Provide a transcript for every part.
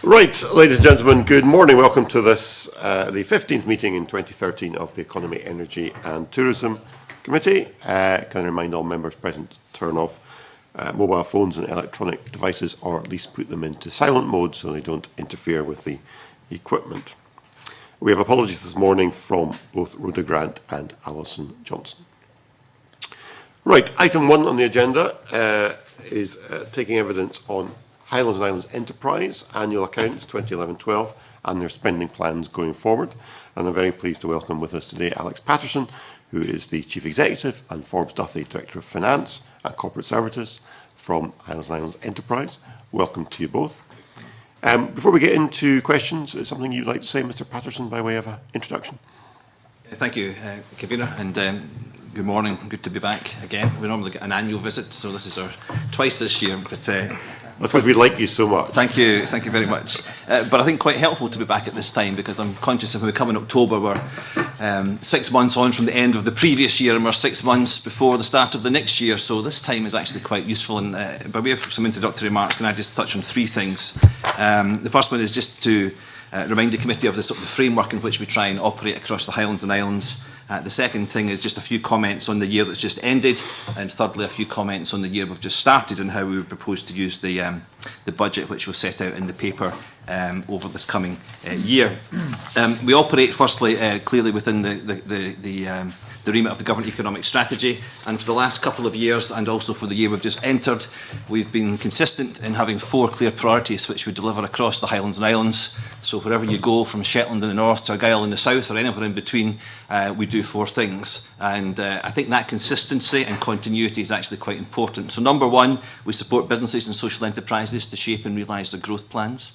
Right, ladies and gentlemen, good morning. Welcome to this, the 15th meeting in 2013 of the Economy, Energy and Tourism Committee. Can I remind all members present to turn off mobile phones and electronic devices, or at least put them into silent mode so they don't interfere with the equipment. We have apologies this morning from both Rhoda Grant and Alison Johnson. Right, item 1 on the agenda is taking evidence on Highlands and Islands Enterprise Annual Accounts 2011-12 and their spending plans going forward. And I'm very pleased to welcome with us today Alex Patterson, who is the Chief Executive, and Forbes Duthie, Director of Finance and Corporate Services from Highlands and Islands Enterprise. Welcome to you both. Before we get into questions, is something you'd like to say, Mr. Patterson, by way of an introduction? Thank you, Convener, and good morning. Good to be back again. We normally get an annual visit, so this is our twice this year. But that's because we like you so much. Thank you very much. But I think quite helpful to be back at this time, because I'm conscious of when we come in October, we're 6 months on from the end of the previous year, and we're 6 months before the start of the next year. So this time is actually quite useful. And by way of some introductory remarks, can I just touch on 3 things? The first one is just to remind the committee of the sort of the framework in which we try and operate across the Highlands and Islands. The second thing is just a few comments on the year that's just ended, and thirdly a few comments on the year we've just started and how we would propose to use the budget which we'll set out in the paper over this coming year. We operate firstly clearly within the remit of the Government Economic Strategy, and for the last couple of years and also for the year we've just entered, we've been consistent in having 4 clear priorities which we deliver across the Highlands and Islands. So wherever you go, from Shetland in the north to Argyll in the south or anywhere in between, we do 4 things, and I think that consistency and continuity is actually quite important. So number 1, we support businesses and social enterprises to shape and realise their growth plans.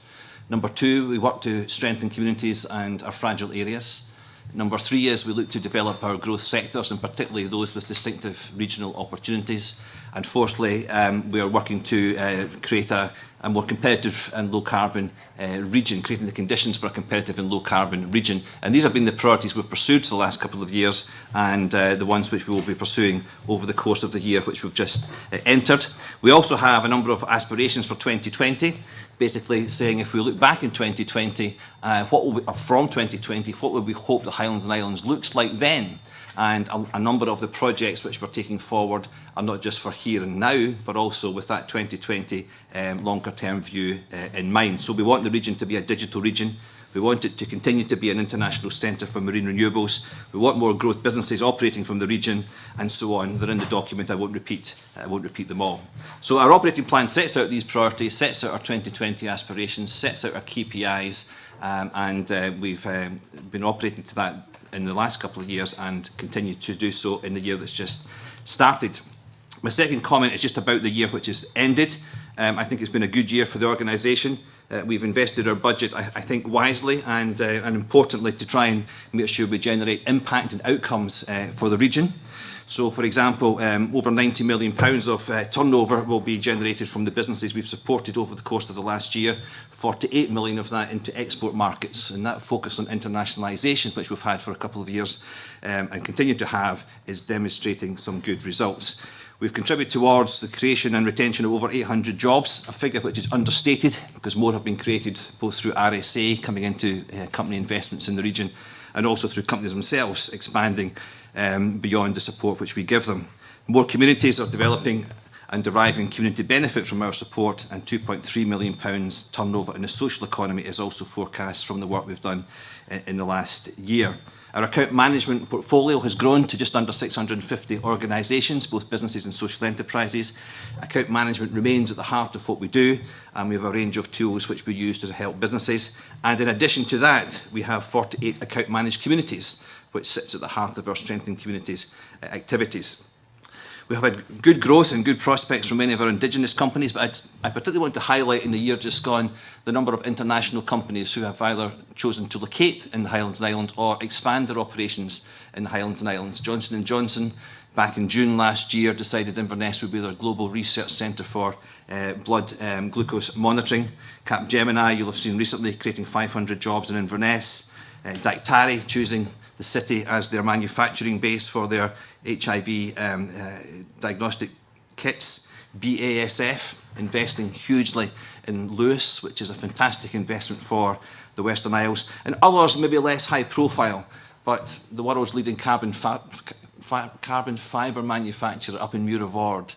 Number 2, we work to strengthen communities and our fragile areas. Number 3 is we look to develop our growth sectors, and particularly those with distinctive regional opportunities. And fourthly, we are working to create a more competitive and low-carbon region, creating the conditions for a competitive and low-carbon region. And these have been the priorities we've pursued for the last couple of years, and the ones which we will be pursuing over the course of the year which we've just entered. We also have a number of aspirations for 2020, basically saying if we look back in 2020, from 2020, what would we hope the Highlands and Islands looks like then? And a number of the projects which we're taking forward are not just for here and now, but also with that 2020 longer term view in mind. So we want the region to be a digital region. We want it to continue to be an international centre for marine renewables. We want more growth businesses operating from the region, and so on. They're in the document. I won't repeat them all. So our operating plan sets out these priorities, sets out our 2020 aspirations, sets out our KPIs, and we've been operating to that in the last couple of years and continue to do so in the year that's just started. My second comment is just about the year which has ended. I think it's been a good year for the organisation. We've invested our budget, I think, wisely and importantly to try and make sure we generate impact and outcomes for the region. So, for example, over £90 million of turnover will be generated from the businesses we've supported over the course of the last year, 48 million of that into export markets, and that focus on internationalisation, which we've had for a couple of years and continue to have, is demonstrating some good results. We've contributed towards the creation and retention of over 800 jobs, a figure which is understated because more have been created both through RSA coming into company investments in the region, and also through companies themselves expanding beyond the support which we give them. More communities are developing and deriving community benefit from our support, and £2.3 million turnover in the social economy is also forecast from the work we've done in the last year. Our account management portfolio has grown to just under 650 organisations, both businesses and social enterprises. Account management remains at the heart of what we do, and we have a range of tools which we use to help businesses. And in addition to that, we have 48 account managed communities, which sits at the heart of our strengthening communities activities. We have had good growth and good prospects from many of our Indigenous companies, but I particularly want to highlight in the year just gone the number of international companies who have either chosen to locate in the Highlands and Islands or expand their operations in the Highlands and Islands. Johnson & Johnson, back in June last year, decided Inverness would be their global research centre for blood glucose monitoring. Capgemini, you'll have seen recently, creating 500 jobs in Inverness. Dactari choosing the city as their manufacturing base for their HIV diagnostic kits. BASF investing hugely in Lewis, which is a fantastic investment for the Western Isles, and others maybe less high profile, but the world's leading carbon fibre manufacturer up in Muir of Ord,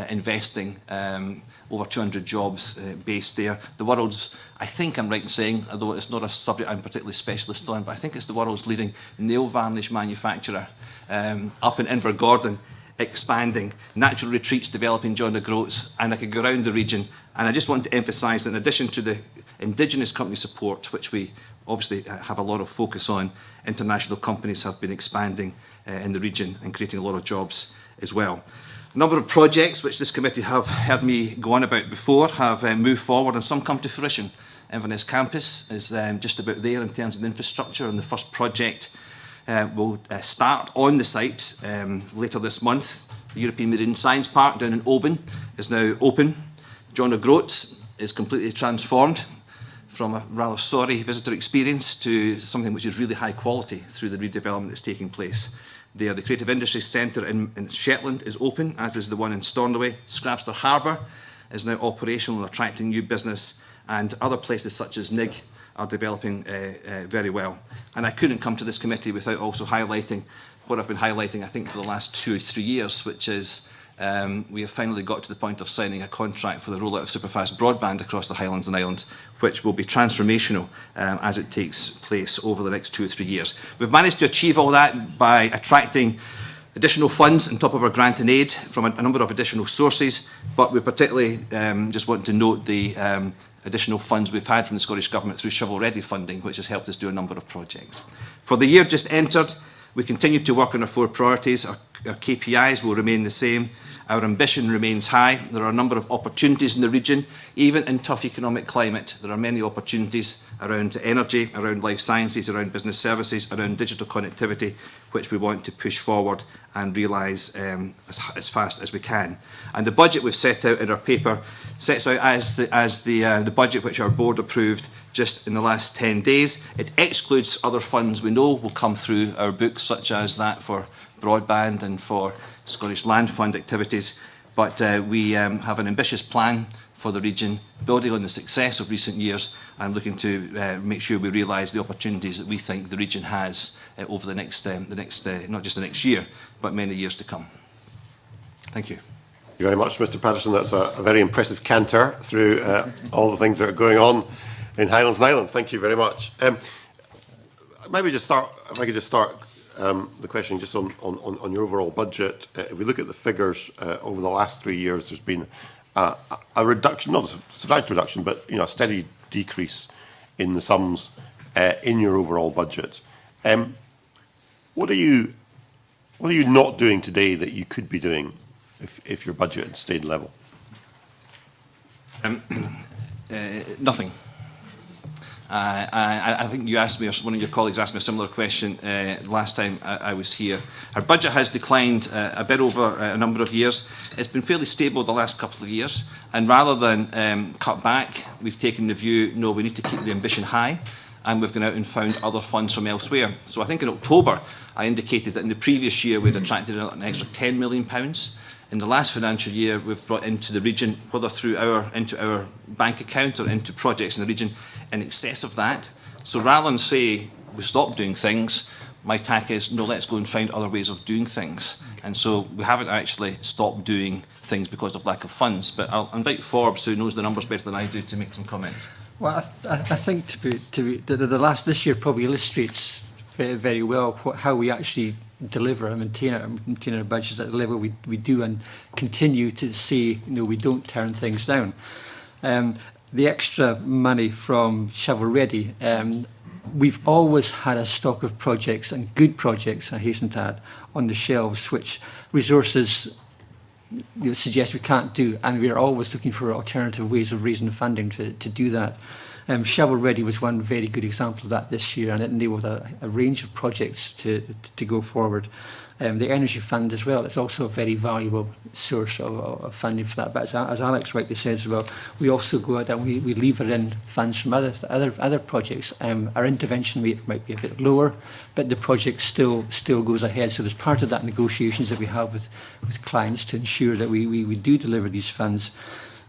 investing over 200 jobs based there. The world's, I think I'm right in saying, although it's not a subject I'm particularly specialist on, but I think it's the world's leading nail varnish manufacturer up in Invergordon, expanding, natural retreats developing John O'Groats, and I could go around the region. And I just want to emphasise that in addition to the Indigenous company support, which we obviously have a lot of focus on, international companies have been expanding in the region and creating a lot of jobs as well. A number of projects which this committee have heard me go on about before have moved forward and some come to fruition. Inverness Campus is just about there in terms of the infrastructure, and the first project will start on the site later this month. The European Marine Science Park down in Oban is now open. John O'Groats is completely transformed from a rather sorry visitor experience to something which is really high quality through the redevelopment that's taking place there. The Creative Industries Centre in Shetland is open, as is the one in Stornoway. Scrapster Harbour is now operational and attracting new business, and other places such as Nig are developing very well. And I couldn't come to this committee without also highlighting what I've been highlighting, I think, for the last 2 or 3 years, which is we have finally got to the point of signing a contract for the rollout of superfast broadband across the Highlands and Islands, which will be transformational as it takes place over the next 2 or 3 years. We've managed to achieve all that by attracting additional funds on top of our grant and aid from a number of additional sources, but we particularly just want to note the additional funds we've had from the Scottish Government through shovel-ready funding, which has helped us do a number of projects. For the year just entered, we continue to work on our 4 priorities. Our KPIs will remain the same. Our ambition remains high. There are a number of opportunities in the region. Even in tough economic climate, there are many opportunities around energy, around life sciences, around business services, around digital connectivity, which we want to push forward and realise as fast as we can. And the budget we've set out in our paper sets out as the budget which our board approved just in the last 10 days. It excludes other funds we know will come through our books, such as that for broadband and for Scottish Land Fund activities, but we have an ambitious plan for the region, building on the success of recent years and looking to make sure we realise the opportunities that we think the region has over the next not just the next year, but many years to come. Thank you. Thank you very much, Mr. Patterson. That's a very impressive canter through all the things that are going on in Highlands and Islands. Thank you very much. Maybe just start, if I could just start the question just on your overall budget. If we look at the figures over the last 3 years, there's been a reduction, not a substantial reduction, but a steady decrease in the sums in your overall budget. What are you not doing today that you could be doing if your budget had stayed level? Nothing. I think you asked me, or one of your colleagues asked me a similar question last time I was here. Our budget has declined a bit over a number of years. It's been fairly stable the last couple of years, and rather than cut back, we've taken the view, no, we need to keep the ambition high, and we've gone out and found other funds from elsewhere. So I think in October, I indicated that in the previous year we'd attracted an extra £10 million. In the last financial year, we've brought into the region, whether through into our bank account or into projects in the region, in excess of that. So rather than say we stop doing things, my tack is, no, let's go and find other ways of doing things. And so we haven't actually stopped doing things because of lack of funds. But I'll invite Forbes, who knows the numbers better than I do, to make some comments. Well, I think this year probably illustrates very, very well how we actually deliver and maintain our budgets at the level we do, and continue to say, we don't turn things down. The extra money from Shovel Ready, we've always had a stock of projects, and good projects, I hasten to add, on the shelves, which resources suggest we can't do, and we're always looking for alternative ways of raising funding to do that. Shovel Ready was one very good example of that this year, and it enabled a range of projects to go forward. The Energy Fund as well, it's also a very valuable source of funding for that. But as Alex rightly says as well, we also go out and we lever in funds from other projects. Our intervention rate might be a bit lower, but the project still goes ahead. So there's part of that negotiations that we have with clients to ensure that we do deliver these funds.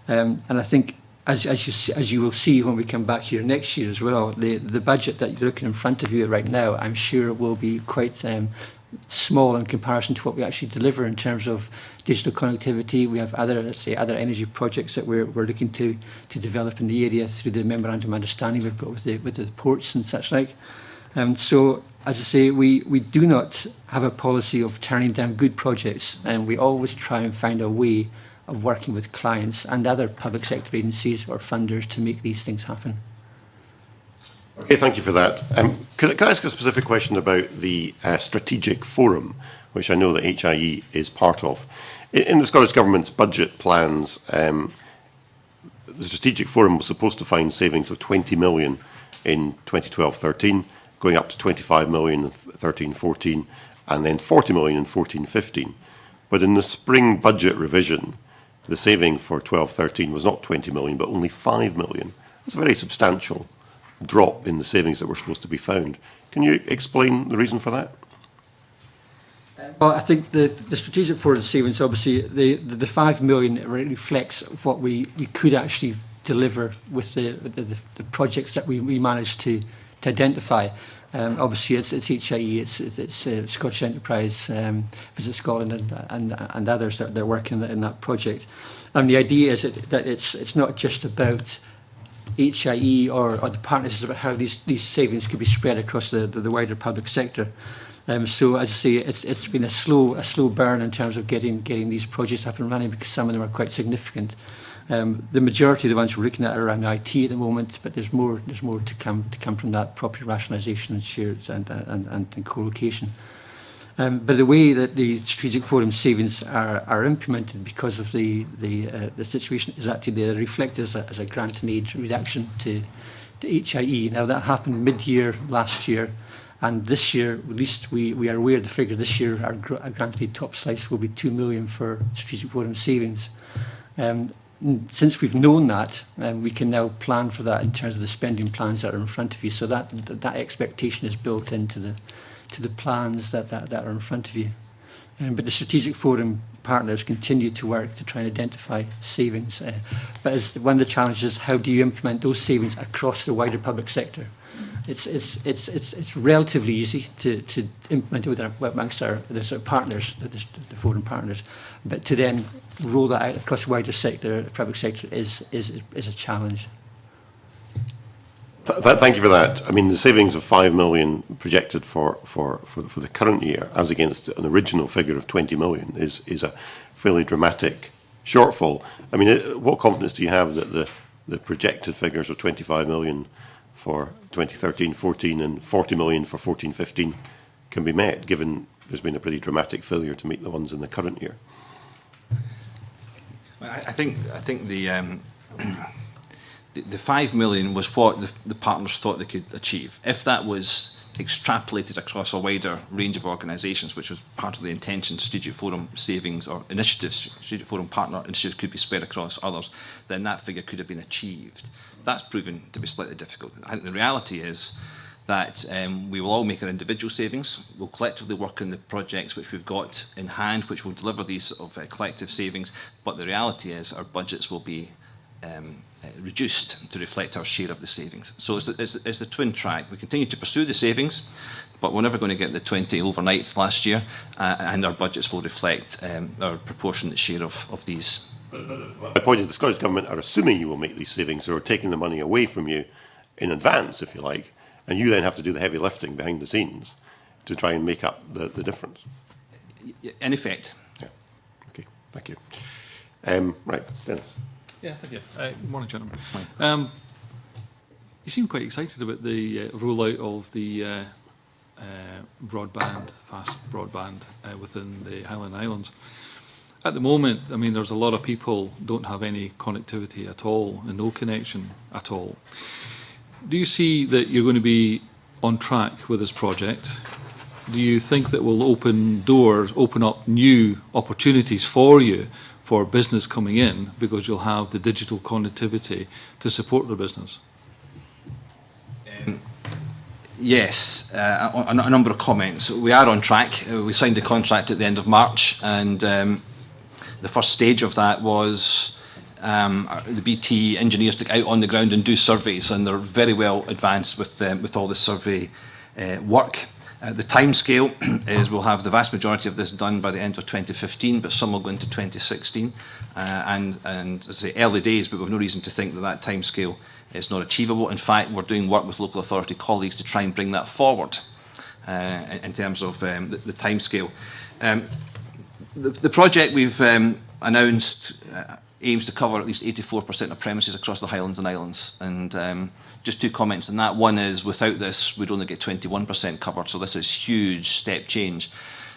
And I think as you will see when we come back here next year as well, the budget that you're looking in front of you right now, I'm sure will be quite small in comparison to what we actually deliver in terms of digital connectivity. We have other energy projects that we're looking to develop in the area through the memorandum of understanding we've got with the ports and such like. So, as I say, we do not have a policy of turning down good projects, and we always try and find a way of working with clients and other public sector agencies or funders to make these things happen. Okay, thank you for that. Can I ask a specific question about the strategic forum, which I know that HIE is part of? In the Scottish Government's budget plans, the strategic forum was supposed to find savings of 20 million in 2012-13, going up to 25 million in 13-14, and then 40 million in 14-15. But in the spring budget revision, the saving for 12-13 was not 20 million, but only 5 million. It's a very substantial drop in the savings that were supposed to be found. Can you explain the reason for that? Well, I think the strategic forum savings, obviously, the 5 million reflects what we could actually deliver with the projects that we managed to identify. Obviously, it's HIE, it's Scottish Enterprise, Visit Scotland, and others that they're working in that project. And the idea is that it's not just about HIE or the partners, it's about how these savings could be spread across the wider public sector. So, as I say, it's been a slow burn in terms of getting these projects up and running, because some of them are quite significant. The majority of the ones we're looking at are around IT at the moment, but there's more to come from that, property rationalisation and shares and co-location. But the way that the strategic forum savings are implemented because of the situation is actually they're reflected as a grant and aid reduction to HIE. Now that happened mid-year last year, and this year, at least we are aware of the figure. This year, our grant and aid top slice will be 2 million for strategic forum savings. Since we've known that, we can now plan for that in terms of the spending plans that are in front of you. So that expectation is built into the plans that are in front of you. But the strategic forum partners continue to work to try and identify savings. But one of the challenges is how do you implement those savings across the wider public sector? It's relatively easy to implement it amongst the sort of partners, the forum partners, but to then roll that out across the wider sector, the public sector, is a challenge. Thank you for that. I mean, the savings of 5 million projected for the current year, as against an original figure of 20 million, is a fairly dramatic shortfall. I mean, what confidence do you have that the projected figures of 25 million for 2013-14 and 40 million for 14-15 can be met, given there's been a pretty dramatic failure to meet the ones in the current year? I think the 5 million was what the partners thought they could achieve. If that was extrapolated across a wider range of organisations, which was part of the intention, strategic forum savings or initiatives, strategic forum partner initiatives could be spread across others, then that figure could have been achieved. That's proven to be slightly difficult. I think the reality is that we will all make our individual savings. We'll collectively work on the projects which we've got in hand, which will deliver these sort of collective savings. But the reality is our budgets will be reduced to reflect our share of the savings. So it's the twin track. We continue to pursue the savings, but we're never going to get the 20 overnight last year, and our budgets will reflect our proportionate share of these. My point is the Scottish Government are assuming you will make these savings, or taking the money away from you in advance, if you like, and you then have to do the heavy lifting behind the scenes to try and make up the difference. In effect. Yeah. Okay, thank you. Right, Dennis. Yeah, thank you. Good morning, gentlemen. You seem quite excited about the rollout of the broadband, fast broadband within the Highland Islands. At the moment, I mean, there's a lot of people don't have any connectivity at all and no connection at all. Do you see that you're going to be on track with this project? do you think that will open up new opportunities for you for business coming in, because you'll have the digital connectivity to support the business? Yes, a number of comments. We are on track. We signed a contract at the end of March, and the first stage of that was the BT engineers to get out on the ground and do surveys, and they're very well advanced with all the survey work. The timescale is we'll have the vast majority of this done by the end of 2015, but some will go into 2016. And as I say, early days, but we've no reason to think that timescale is not achievable. In fact, we're doing work with local authority colleagues to try and bring that forward in terms of the timescale. The project we've announced aims to cover at least 84% of premises across the Highlands and Islands. And just two comments on that. One is, without this, we'd only get 21% covered, so this is huge step change.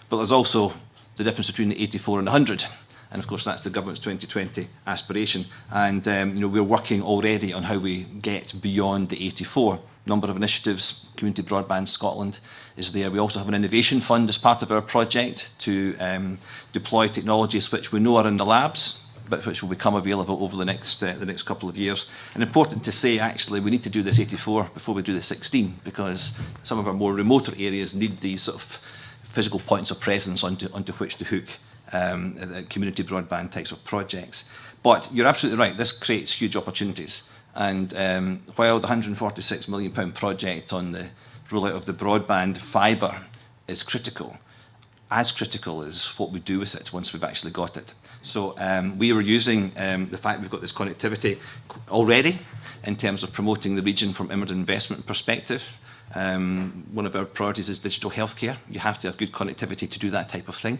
But there's also the difference between the 84 and 100. And of course, that's the government's 2020 aspiration. And you know, we're working already on how we get beyond the 84. Number of initiatives. Community Broadband Scotland is there. We also have an innovation fund as part of our project to deploy technologies which we know are in the labs, but which will become available over the next couple of years. And important to say, actually, we need to do this 84 before we do the 16, because some of our more remote areas need these sort of physical points of presence onto which to hook the community broadband types of projects. But you're absolutely right, this creates huge opportunities. And while the £146 million project on the rollout of the broadband fibre is critical, as critical is what we do with it once we've actually got it. So we were using the fact we've got this connectivity already in terms of promoting the region from immigrant investment perspective. One of our priorities is digital healthcare. You have to have good connectivity to do that type of thing.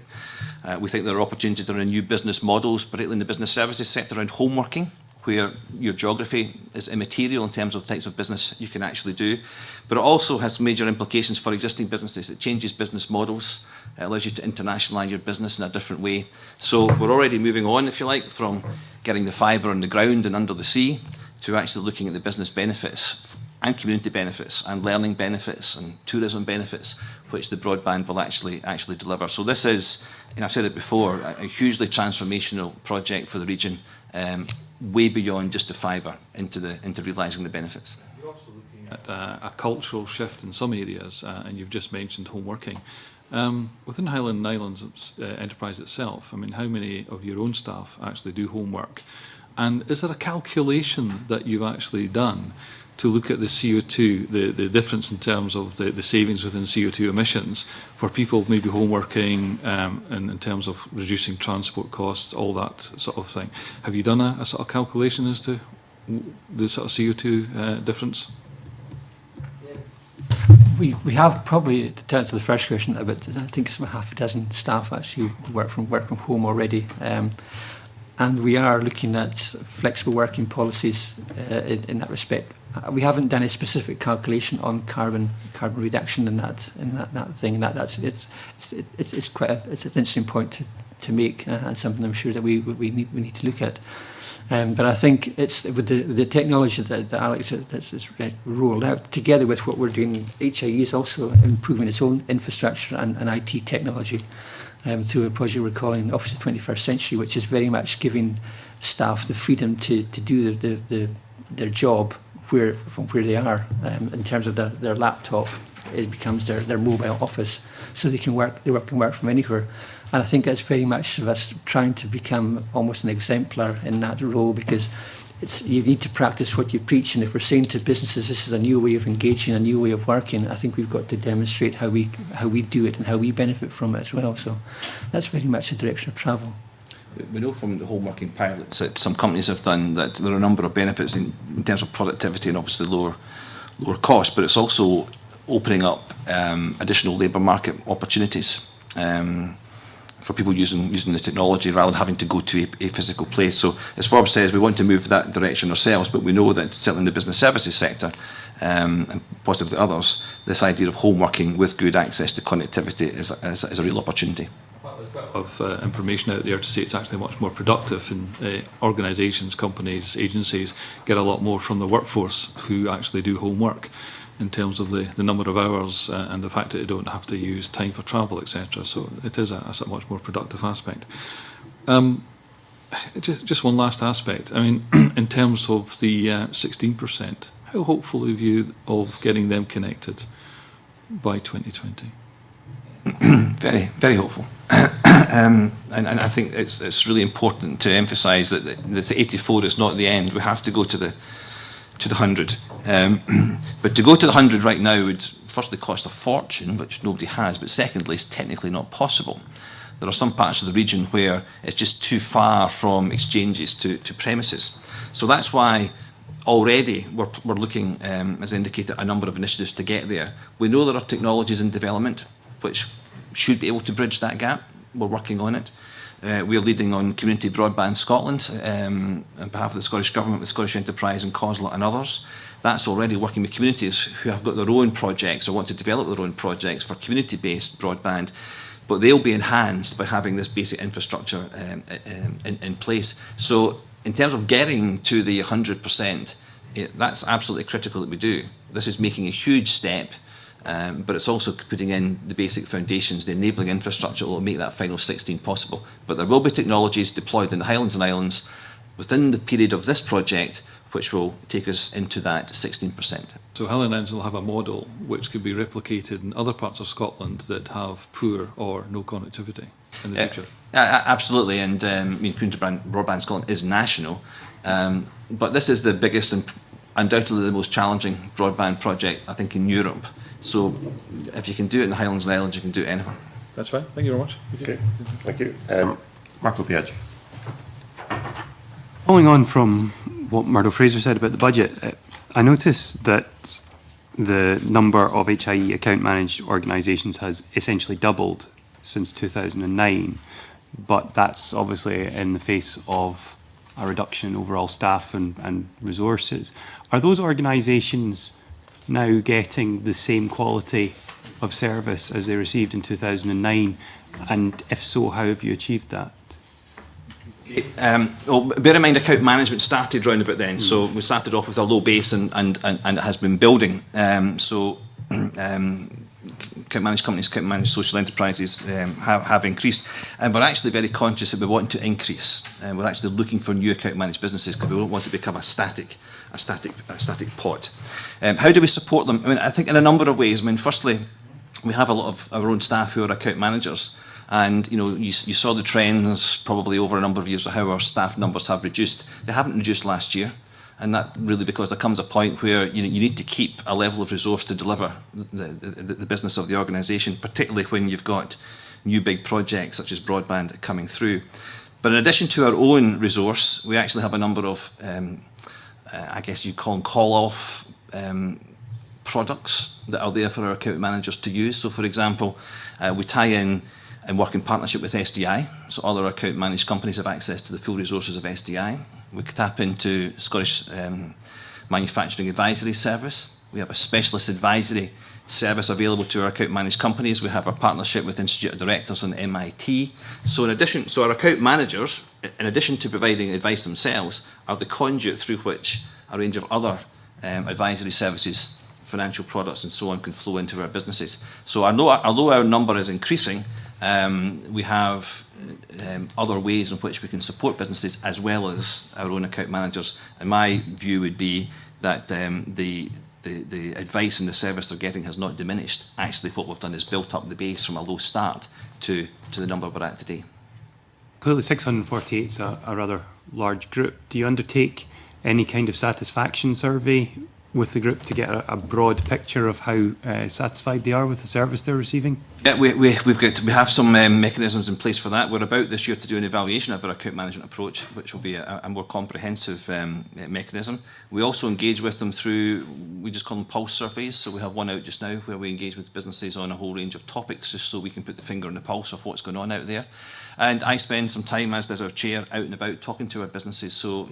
We think there are opportunities around new business models, particularly in the business services sector, around home working, where your geography is immaterial in terms of the types of business you can actually do. But it also has major implications for existing businesses. It changes business models. It allows you to internationalise your business in a different way. So we're already moving on, if you like, from getting the fibre on the ground and under the sea to actually looking at the business benefits and community benefits and learning benefits and tourism benefits, which the broadband will actually deliver. So this is, and I've said it before, a hugely transformational project for the region, way beyond just the fibre into realising the benefits. You're also looking at a cultural shift in some areas, and you've just mentioned home working. Within Highland Islands enterprise itself, I mean, how many of your own staff actually do homework? And is there a calculation that you've actually done to look at the CO2, the difference in terms of the savings within CO2 emissions for people maybe homeworking and in terms of reducing transport costs, all that sort of thing? Have you done a sort of calculation as to the sort of CO2 difference? We have probably, to answer the first question, about, I think it's about half a dozen staff actually work from home already. And we are looking at flexible working policies in that respect. We haven't done a specific calculation on carbon reduction in that thing. It's quite an interesting point to make, and something I'm sure that we need to look at. But I think it's with the technology that Alex has rolled out, together with what we're doing. HIE is also improving its own infrastructure and IT technology through a project we're calling Office of 21st Century, which is very much giving staff the freedom to do their job from where they are. In terms of their laptop, it becomes their mobile office, so they can work from anywhere. And I think that's very much of us trying to become almost an exemplar in that role, because you need to practice what you preach. And if we're saying to businesses this is a new way of engaging, a new way of working, I think we've got to demonstrate how we do it and how we benefit from it as well. So that's very much the direction of travel. We know from the home working pilots that some companies have done that there are a number of benefits in terms of productivity and obviously lower cost, but it's also opening up additional labour market opportunities for people using the technology rather than having to go to a physical place. So as Forbes says, we want to move that direction ourselves, but we know that certainly in the business services sector and possibly others, this idea of home working with good access to connectivity is a real opportunity. Of information out there to say it's actually much more productive, and organisations, companies, agencies get a lot more from the workforce who actually do homework. in terms of the number of hours and the fact that they don't have to use time for travel, etc. So it is a much more productive aspect. Just one last aspect. I mean, in terms of the 16%, how hopeful are you of getting them connected by 2020? Very, very hopeful. And I think it's really important to emphasise that the 84 is not the end. We have to go to the 100. But to go to the 100 right now would firstly cost a fortune, which nobody has, but secondly, it's technically not possible. There are some parts of the region where it's just too far from exchanges to premises. So that's why already we're looking, as indicated, a number of initiatives to get there. We know there are technologies in development which should be able to bridge that gap. We're working on it. We're leading on Community Broadband Scotland on behalf of the Scottish Government with Scottish Enterprise and COSLA and others. That's already working with communities who have got their own projects or want to develop their own projects for community-based broadband, but they'll be enhanced by having this basic infrastructure in place. So in terms of getting to the 100%, that's absolutely critical that we do. This is making a huge step, but it's also putting in the basic foundations, the enabling infrastructure that will make that final 16 possible. But there will be technologies deployed in the Highlands and Islands within the period of this project which will take us into that 16%. So Highlands will have a model which could be replicated in other parts of Scotland that have poor or no connectivity in the future? Absolutely, and Community Broadband Scotland is national, but this is the biggest and undoubtedly the most challenging broadband project, I think, in Europe. So if you can do it in the Highlands and Islands, you can do it anywhere. That's fine. Thank you very much. Okay, thank you. Marco Piaggi. Following on from what Murdo Fraser said about the budget, I noticed that the number of HIE account managed organisations has essentially doubled since 2009, but that's obviously in the face of a reduction in overall staff and resources. Are those organisations now getting the same quality of service as they received in 2009? And if so, how have you achieved that? Well, bear in mind, account management started round about then, so we started off with a low base and it has been building. Account managed companies, account managed social enterprises have increased, and we're actually very conscious that we want to increase. We're actually looking for new account managed businesses because we don't want to become a static pot. How do we support them? I mean, I think in a number of ways. I mean, firstly, we have a lot of our own staff who are account managers. And you saw the trends probably over a number of years of how our staff numbers have reduced. They haven't reduced last year, and that really because there comes a point where you need to keep a level of resource to deliver the business of the organisation, particularly when you've got new big projects such as broadband coming through. But in addition to our own resource, we actually have a number of, I guess you'd call them call-off products that are there for our account managers to use. So, for example, we tie in and work in partnership with SDI, so all our account managed companies have access to the full resources of SDI. We could tap into Scottish Manufacturing Advisory Service. We have a specialist advisory service available to our account managed companies. We have our partnership with Institute of Directors and MIT. So our account managers, in addition to providing advice themselves, are the conduit through which a range of other advisory services, financial products and so on can flow into our businesses. So although our number is increasing, we have other ways in which we can support businesses as well as our own account managers. And my view would be that the advice and the service they're getting has not diminished. Actually, what we've done is built up the base from a low start to the number we're at today. Clearly 648 is a rather large group. Do you undertake any kind of satisfaction survey with the group to get a broad picture of how satisfied they are with the service they're receiving? Yeah, we have some mechanisms in place for that. We're about this year to do an evaluation of our account management approach, which will be a more comprehensive mechanism. We also engage with them through, we just call them pulse surveys. So we have one out just now where we engage with businesses on a whole range of topics just so we can put the finger on the pulse of what's going on out there. And I spend some time, as does our chair, out and about talking to our businesses. So,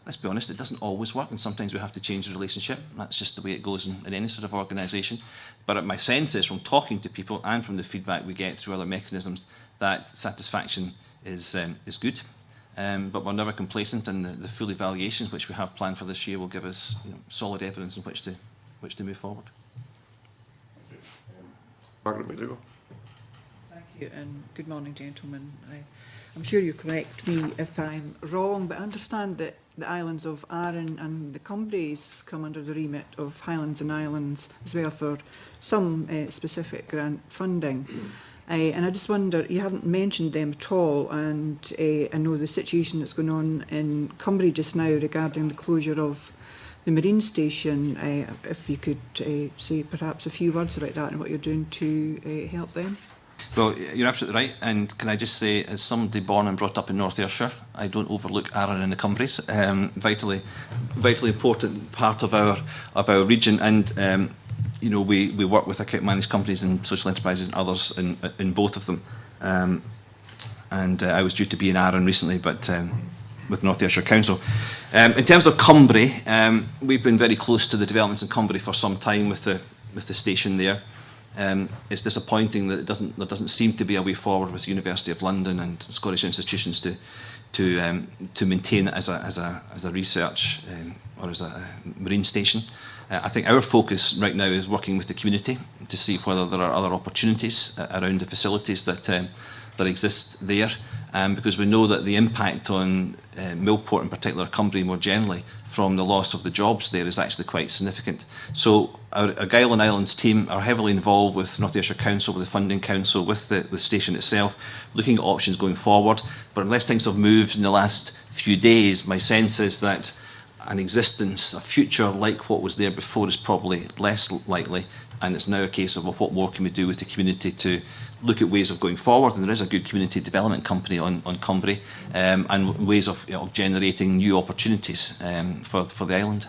let's be honest, it doesn't always work, and sometimes we have to change the relationship. That's just the way it goes in any sort of organisation. But my sense is, from talking to people and from the feedback we get through other mechanisms, that satisfaction is good. But we're never complacent, and the full evaluation which we have planned for this year will give us solid evidence in which to which to move forward. Margaret McDougall. Thank you, and good morning, gentlemen. I'm sure you'll correct me if I'm wrong, but I understand that the islands of Arran and the Cumbries come under the remit of Highlands and Islands as well for some specific grant funding. And I just wonder, you haven't mentioned them at all, and I know the situation that's going on in Cumbria just now regarding the closure of the marine station. If you could say perhaps a few words about that and what you're doing to help them. Well, you're absolutely right, and can I just say, as somebody born and brought up in North Ayrshire, I don't overlook Arran and the Cumbries. Vitally important part of our region, and you know, we work with account managed companies and social enterprises and others in both of them. And I was due to be in Arran recently, but with North Ayrshire Council. In terms of Cumbria, we've been very close to the developments in Cumbria for some time with the station there. It's disappointing that there doesn't seem to be a way forward with the University of London and Scottish institutions to maintain it as a research or as a marine station. I think our focus right now is working with the community to see whether there are other opportunities around the facilities that exist there, because we know that the impact on Millport in particular, Cumbria more generally, from the loss of the jobs there is actually quite significant. So our Argyll and Islands team are heavily involved with North Ayrshire Council, with the Funding Council, with the station itself, looking at options going forward. But unless things have moved in the last few days, my sense is that an existence, a future like what was there before is probably less likely, and it's now a case of, well, what more can we do with the community to look at ways of going forward. And there is a good community development company on Cumbria, and ways of generating new opportunities for the island.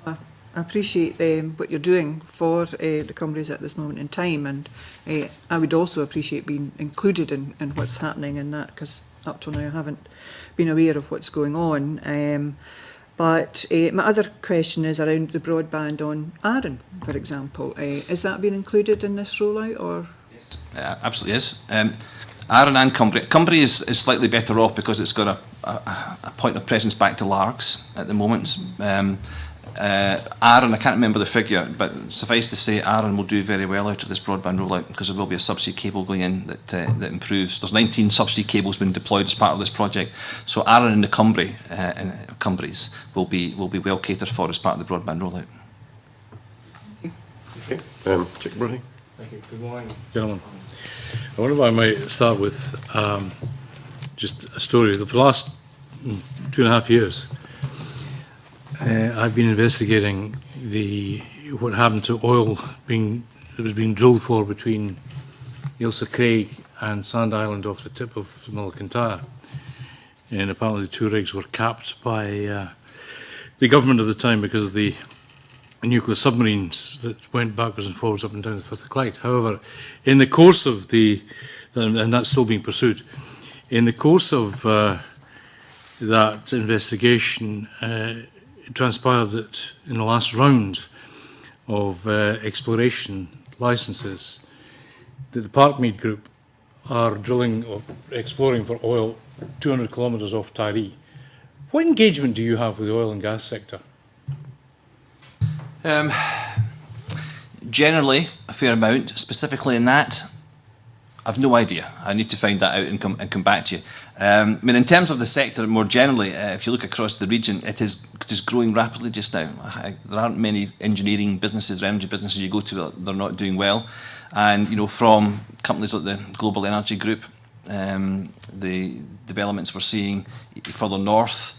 I appreciate what you're doing for the Cumbries at this moment in time, and I would also appreciate being included in what's happening in that, because up till now I haven't been aware of what's going on. But my other question is around the broadband on Arran, for example. Is that being included in this rollout? Or? Yes, absolutely is. Arran and Cumbria. Cumbria is slightly better off because it's got a point of presence back to Largs at the moment. Arran, I can't remember the figure, but suffice to say, Arran will do very well out of this broadband rollout because there will be a subsea cable going in that improves. There's 19 subsea cables being deployed as part of this project, so Arran and the Cumbries will be well catered for as part of the broadband rollout. Okay. Jacob Brody. Thank you. Good morning, gentlemen. I wonder if I might start with just a story. For the last 2.5 years, I've been investigating what happened to oil that was being drilled for between Ailsa Craig and Sand Island off the tip of Mull Kintyre. And apparently the 2 rigs were capped by the government of the time because of the nuclear submarines that went backwards and forwards up and down the Firth of Clyde. However, in the course of and that's still being pursued, in the course of that investigation, it transpired that in the last round of exploration licenses, that the Parkmead Group are drilling or exploring for oil 200 kilometres off Tiree. What engagement do you have with the oil and gas sector? Generally, a fair amount. Specifically in that, I've no idea. I need to find that out and come back to you. I mean, in terms of the sector more generally, if you look across the region, it is growing rapidly just now. There aren't many engineering businesses or energy businesses you go to that they're not doing well. And, you know, from companies like the Global Energy Group, the developments we're seeing further north,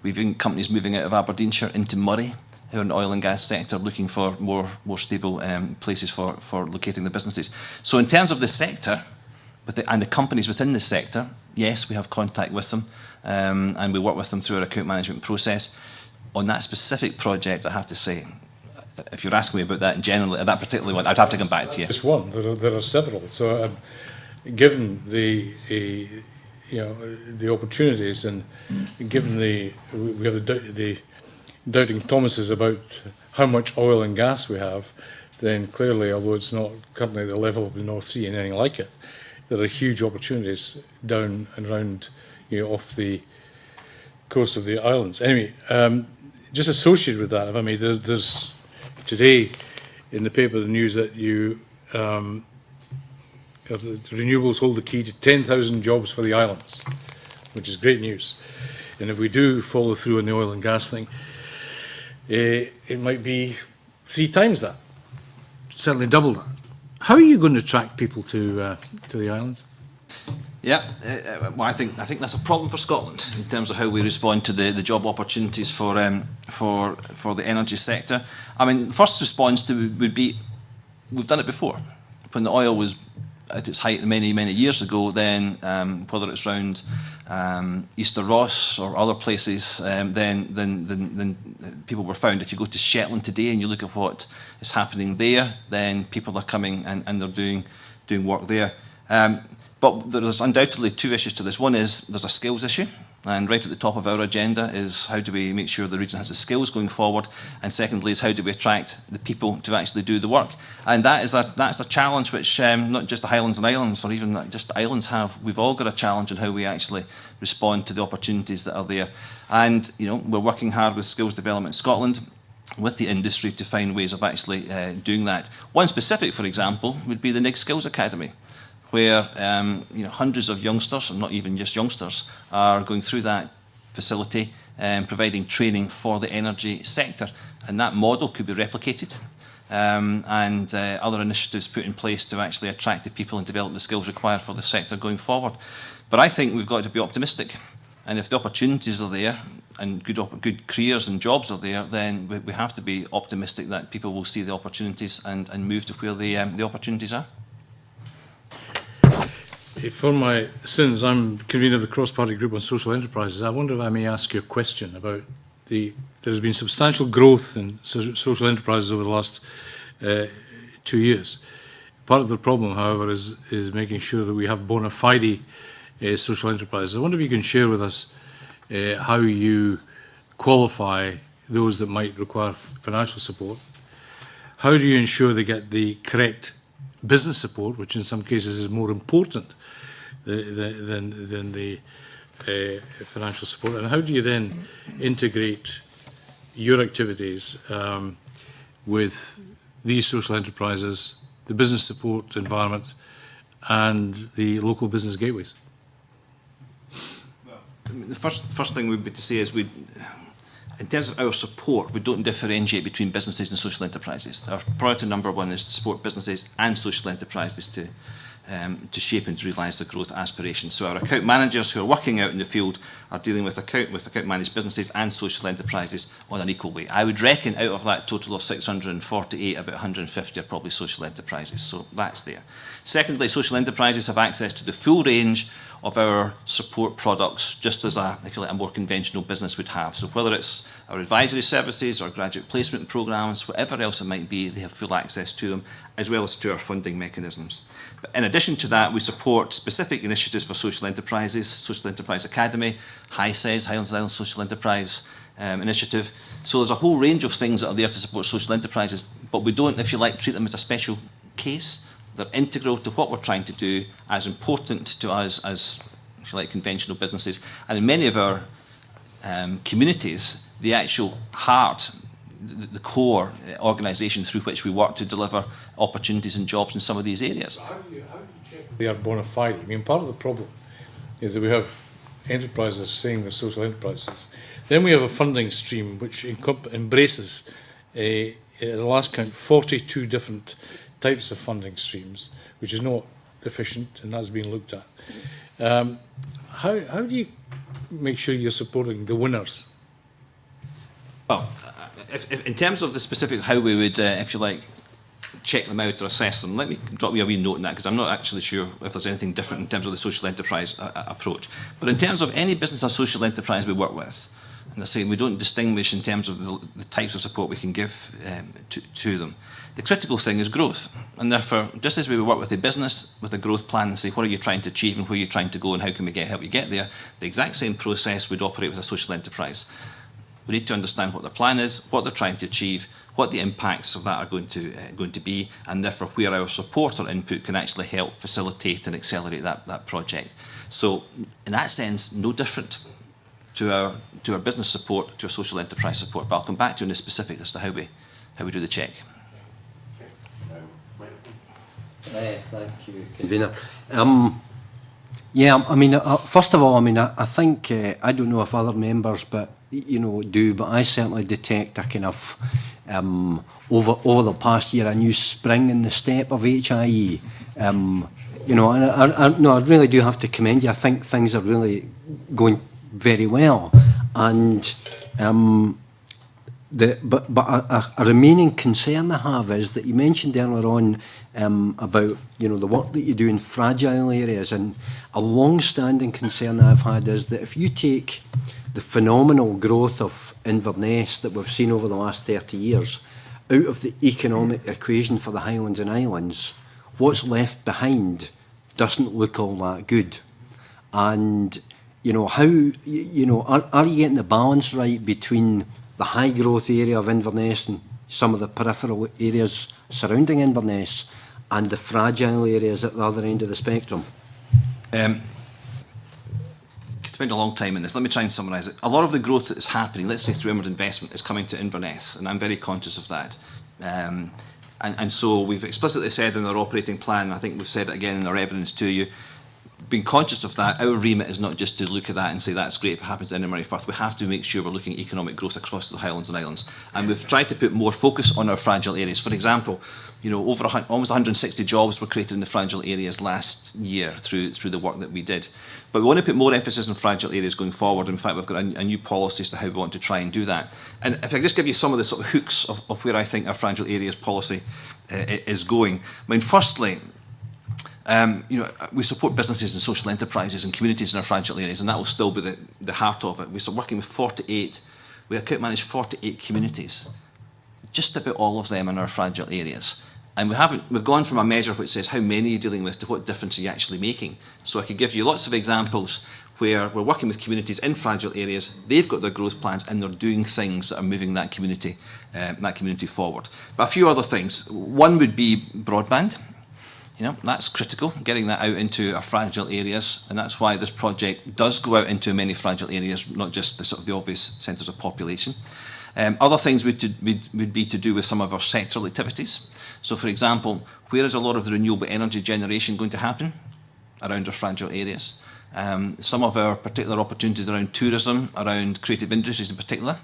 we've seen companies moving out of Aberdeenshire into Moray, who are in the oil and gas sector, looking for more stable places for locating the businesses. So in terms of the sector, and the companies within the sector, yes, we have contact with them, and we work with them through our account management process. On that specific project, I have to say, if you're asking me about that in general, that particular one, I'd have to come back to you. Just one. There are several. So, given the opportunities, and given we have the doubting Thomases about how much oil and gas we have, then clearly, although it's not currently at the level of the North Sea and anything like it, there are huge opportunities down and around, off the coast of the islands. Anyway, just associated with that, if I may, there's today in the paper the news that the renewables hold the key to 10,000 jobs for the islands, which is great news. And if we do follow through on the oil and gas thing, it might be 3 times that, certainly double that. How are you going to attract people to the islands? Yeah, well, I think that's a problem for Scotland in terms of how we respond to the job opportunities for the energy sector. I mean, the first response would be, we've done it before. When the oil was at its height many years ago, then whether it's around Easter Ross or other places, then people were found. If you go to Shetland today and you look at what is happening there, then people are coming and they're doing work there. But there's undoubtedly 2 issues to this. One is there's a skills issue, and right at the top of our agenda is how do we make sure the region has the skills going forward, and secondly is how do we attract the people to actually do the work. And that's a challenge which not just the Highlands and Islands, or even not just the islands have. We've all got a challenge in how we actually respond to the opportunities that are there. And we're working hard with Skills Development Scotland, with the industry, to find ways of actually doing that. One specific, for example, would be the NIG Skills Academy, where hundreds of youngsters, and not even just youngsters, are going through that facility and providing training for the energy sector. And that model could be replicated and other initiatives put in place to actually attract the people and develop the skills required for the sector going forward. But I think we've got to be optimistic. And if the opportunities are there and good careers and jobs are there, then we have to be optimistic that people will see the opportunities and move to where the opportunities are. For my sins, I'm convener of the cross-party group on social enterprises. I wonder if I may ask you a question about there's been substantial growth in social enterprises over the last 2 years. Part of the problem, however, is making sure that we have bona fide social enterprises. I wonder if you can share with us how you qualify those that might require financial support. How do you ensure they get the correct business support, which in some cases is more important than the financial support, and how do you then integrate your activities with these social enterprises, the business support environment, and the local business gateways? Well, the first thing would be to say is in terms of our support, we don't differentiate between businesses and social enterprises. Our priority number 1 is to support businesses and social enterprises to shape and to realise their growth aspirations. So our account managers who are working out in the field are dealing with account managed businesses and social enterprises on an equal way. I would reckon out of that total of 648, about 150 are probably social enterprises. So that's there. Secondly, social enterprises have access to the full range of our support products, just as a more conventional business would have. So whether it's our advisory services or graduate placement programmes, whatever else it might be, they have full access to them, as well as to our funding mechanisms. But in addition to that, we support specific initiatives for social enterprises, Social Enterprise Academy, HISES, Highlands and Islands Social Enterprise Initiative. So there's a whole range of things that are there to support social enterprises, but we don't, if you like, treat them as a special case. They're integral to what we're trying to do, as important to us as, if you like, conventional businesses. And in many of our communities, the actual heart, the core organisation through which we work to deliver opportunities and jobs in some of these areas. How do you check they are bona fide? I mean, part of the problem is that we have enterprises saying they're social enterprises. Then we have a funding stream which embraces, at the last count, 42 different types of funding streams, which is not efficient, and that's been looked at. How do you make sure you're supporting the winners? Well, if in terms of the specific how we would, if you like, check them out or assess them, let me drop you a wee note on that, because I'm not actually sure if there's anything different in terms of the social enterprise approach. But in terms of any business or social enterprise we work with, and I say we don't distinguish in terms of the types of support we can give to them. The critical thing is growth, and therefore, just as we would work with a business with a growth plan and say, what are you trying to achieve and where are you trying to go and how can we help you get there, the exact same process would operate with a social enterprise. We need to understand what their plan is, what they're trying to achieve, what the impacts of that are going to be, and therefore where our support or input can actually help facilitate and accelerate that project. So, in that sense, no different to our business support, to our social enterprise support. But I'll come back to you in the specific as to how we do the check. Thank you, Convener. Yeah, I mean, first of all, I mean, I think, I don't know if other members, but do, but I certainly detect a kind of, over the past year, a new spring in the step of HIE. And I really do have to commend you. I think things are really going very well. And, but a remaining concern I have is that you mentioned earlier on about the work that you do in fragile areas, and a long-standing concern I've had is that if you take the phenomenal growth of Inverness that we've seen over the last 30 years out of the economic equation for the Highlands and Islands, what's left behind doesn't look all that good. And how are you getting the balance right between the high growth area of Inverness and some of the peripheral areas surrounding Inverness and the fragile areas at the other end of the spectrum? Could spend a long time in this. Let me try and summarise it. A lot of the growth that is happening, let's say through inward investment, is coming to Inverness, and I'm very conscious of that. And so we've explicitly said in our operating plan, I think we've said it again in our evidence to you, being conscious of that, our remit is not just to look at that and say that's great if it happens in Innermurray Firth. We have to make sure we're looking at economic growth across the Highlands and Islands. And we've tried to put more focus on our fragile areas. For example, almost 160 jobs were created in the fragile areas last year through the work that we did. But we want to put more emphasis on fragile areas going forward. In fact, we've got a new policy as to how we want to try and do that. And if I just give you some of the sort of hooks of where I think our fragile areas policy is going. I mean, firstly, we support businesses and social enterprises and communities in our fragile areas, and that will still be the heart of it. We're working with 48, we account manage 48 communities, just about all of them in our fragile areas. And we've gone from a measure which says how many you're dealing with to what difference are you actually making. So I could give you lots of examples where we're working with communities in fragile areas, they've got their growth plans and they're doing things that are moving that community forward. But a few other things. One would be broadband. That's critical, getting that out into our fragile areas, and that's why this project does go out into many fragile areas, not just the sort of the obvious centres of population. Other things would be to do with some of our sectoral activities. So, for example, where is a lot of the renewable energy generation going to happen? Around our fragile areas. Some of our particular opportunities around tourism, around creative industries in particular,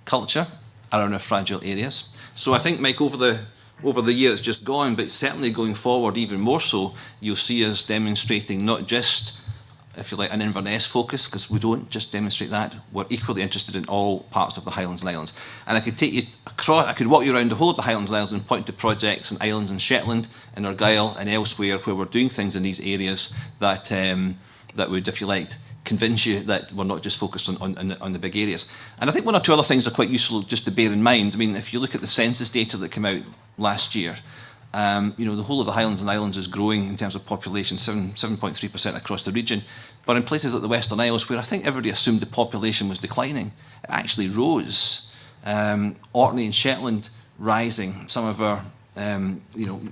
culture, around our fragile areas. So I think, Mike, over the year it's just gone, but certainly going forward even more so, you'll see us demonstrating not just, if you like, an Inverness focus, because we don't just demonstrate that. We're equally interested in all parts of the Highlands and Islands. And I could take you across, I could walk you around the whole of the Highlands and Islands and point to projects in islands in Shetland, in Argyll and elsewhere where we're doing things in these areas that would, if you like, convince you that we're not just focused on the big areas. And I think one or two other things are quite useful just to bear in mind. I mean, if you look at the census data that came out last year, the whole of the Highlands and Islands is growing in terms of population, 7.3% across the region. But in places like the Western Isles, where I think everybody assumed the population was declining, it actually rose. Orkney and Shetland rising. Some of our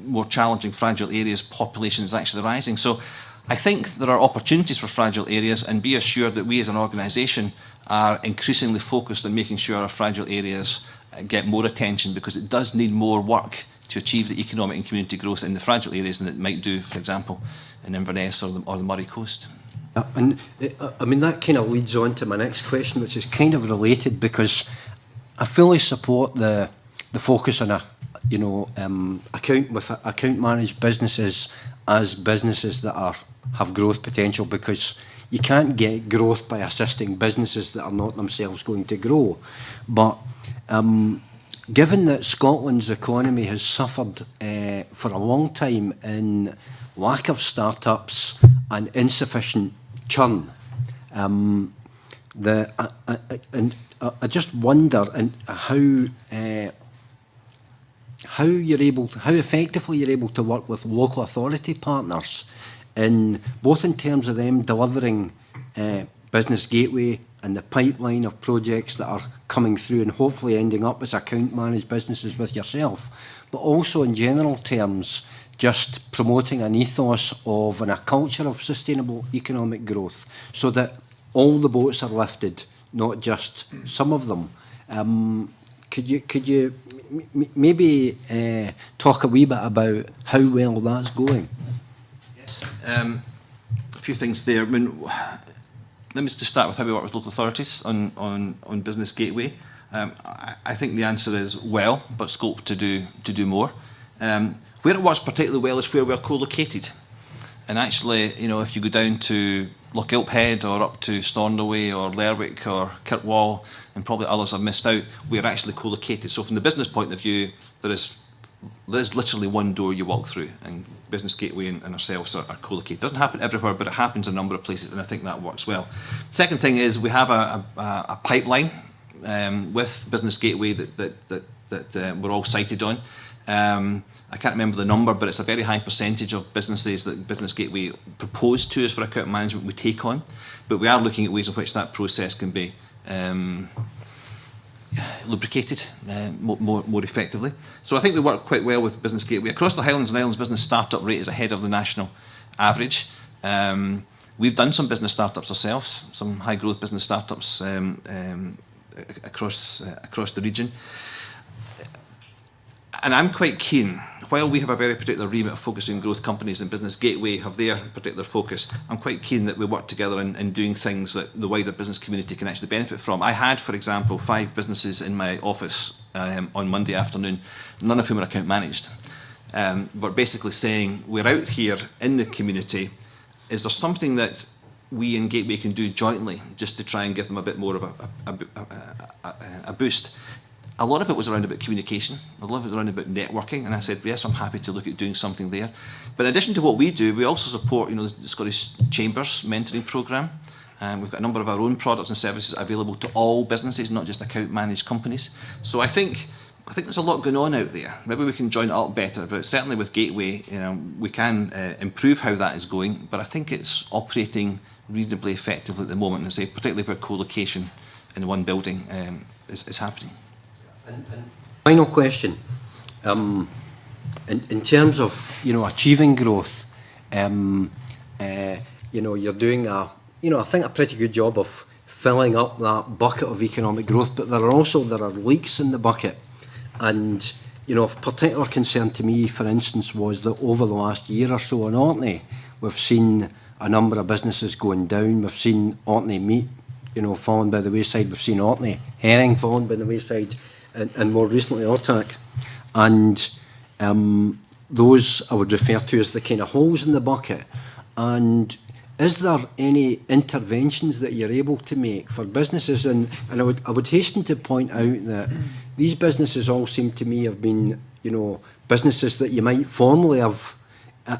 more challenging, fragile areas, population is actually rising. So I think there are opportunities for fragile areas, and be assured that we as an organisation are increasingly focused on making sure our fragile areas get more attention, because it does need more work to achieve the economic and community growth in the fragile areas than it might do, for example, in Inverness or the Murray Coast. And I mean, that kind of leads on to my next question, which is kind of related, because I fully support the focus on account managed businesses as businesses that have growth potential, because you can't get growth by assisting businesses that are not themselves going to grow. But given that Scotland's economy has suffered for a long time in lack of start-ups and insufficient churn, I just wonder how effectively you're able to work with local authority partners, both in terms of them delivering Business Gateway and the pipeline of projects that are coming through and hopefully ending up as account managed businesses with yourself, but also in general terms just promoting an ethos of and a culture of sustainable economic growth, so that all the boats are lifted not just some of them. Could you maybe talk a wee bit about how well that's going? Yes. A few things there. I mean, let me just start with how we work with local authorities on Business Gateway. I think the answer is well, but scope to do more. Where it works particularly well is where we're co-located. And actually, you know, if you go down to Lochgilphead or up to Stornoway or Lerwick or Kirkwall, and probably others I've missed out, we're actually co-located. So from the business point of view, there is literally one door you walk through, and Business Gateway and ourselves are co-located. It doesn't happen everywhere, but it happens in a number of places, and I think that works well. Second thing is we have a pipeline with Business Gateway that we're all cited on. I can't remember the number, but it's a very high percentage of businesses that Business Gateway propose to us for account management we take on. But we are looking at ways in which that process can be lubricated more effectively. So I think we work quite well with Business Gateway. Across the Highlands and Islands, business startup rate is ahead of the national average. We've done some business startups ourselves, some high growth business startups across the region. And I'm quite keen, while we have a very particular remit of focusing on growth companies and Business Gateway have their particular focus, I'm quite keen that we work together in doing things that the wider business community can actually benefit from. I had, for example, 5 businesses in my office on Monday afternoon, none of whom are account managed. But basically saying, we're out here in the community, is there something that we in Gateway can do jointly just to try and give them a bit more of a boost? A lot of it was around about communication, a lot of it was around about networking, and I said, yes, I'm happy to look at doing something there. But in addition to what we do, we also support, you know, the Scottish Chambers mentoring programme. We've got a number of our own products and services available to all businesses, not just account managed companies. So I think there's a lot going on out there. Maybe we can join it up better, but certainly with Gateway, you know, we can improve how that is going. But I think it's operating reasonably effectively at the moment, and say particularly where co-location in one building is happening. Final question. In terms of, you know, achieving growth, you know, you're doing I think a pretty good job of filling up that bucket of economic growth, but there are leaks in the bucket. And, you know, of particular concern to me, for instance, was that over the last year or so in Orkney, we've seen a number of businesses going down. We've seen Orkney meat, you know, falling by the wayside. We've seen Orkney herring falling by the wayside. And more recently Ortac, and those I would refer to as the kind of holes in the bucket. And is there any interventions that you're able to make for businesses? And I would hasten to point out that these businesses all seem to me have been, you know, businesses that you might formally have,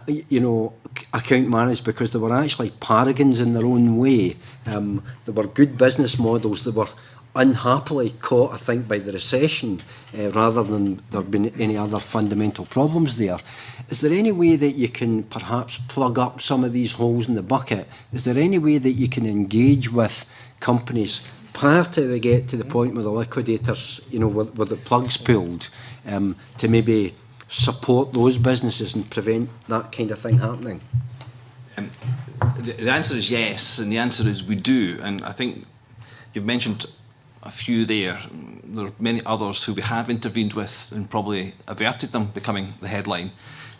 you know, account managed because they were actually paragons in their own way. They were good business models. They were unhappily caught, I think, by the recession rather than there been any other fundamental problems there. Is there any way that you can perhaps plug up some of these holes in the bucket? Is there any way that you can engage with companies prior to they get to the point where the liquidators, you know, where the plug's pulled, to maybe support those businesses and prevent that kind of thing happening? The answer is yes, and the answer is we do. And I think you've mentioned a few there. There are many others who we have intervened with and probably averted them becoming the headline.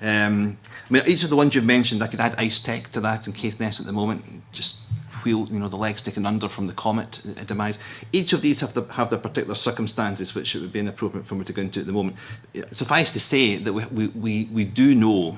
I mean, each of the ones you've mentioned, I could add Ice Tech to that in Caithness at the moment, just wheel, you know, the legs taken under from the Comet demise. Each of these have their particular circumstances, which it would be inappropriate for me to go into at the moment. Suffice to say that we did know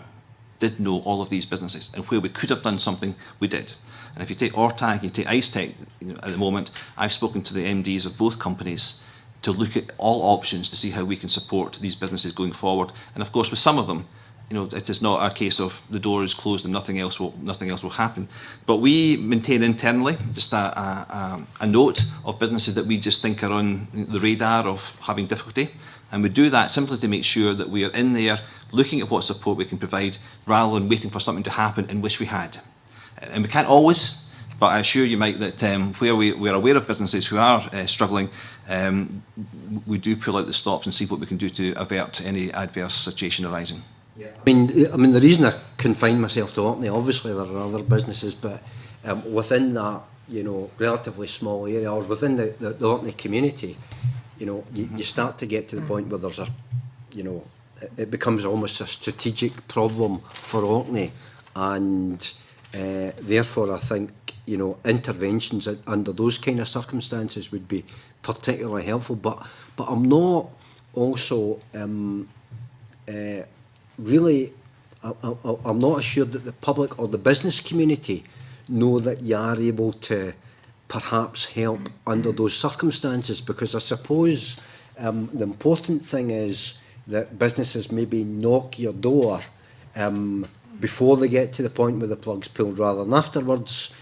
all of these businesses, and where we could have done something, we did. And if you take Ortac, you take Ice Tech, you know, at the moment, I've spoken to the MDs of both companies to look at all options to see how we can support these businesses going forward. And of course, with some of them, you know, it is not a case of the door is closed and nothing else will happen. But we maintain internally just a note of businesses that we just think are on the radar of having difficulty. And we do that simply to make sure that we are in there looking at what support we can provide rather than waiting for something to happen and wish we had. And we can't always, but I assure you, Mike, that where we are aware of businesses who are struggling, we do pull out the stops and see what we can do to avert any adverse situation arising. Yeah. I mean, the reason I confine myself to Orkney, obviously there are other businesses, but within that you know, relatively small area or within the Orkney community, you know, you start to get to the point where there's a, you know, it becomes almost a strategic problem for Orkney, and therefore I think, you know, interventions under those kind of circumstances would be particularly helpful. But I'm not also really, I'm not assured that the public or the business community know that you are able to perhaps help under those circumstances, because I suppose the important thing is that businesses maybe knock your door before they get to the point where the plug's pulled rather than afterwards,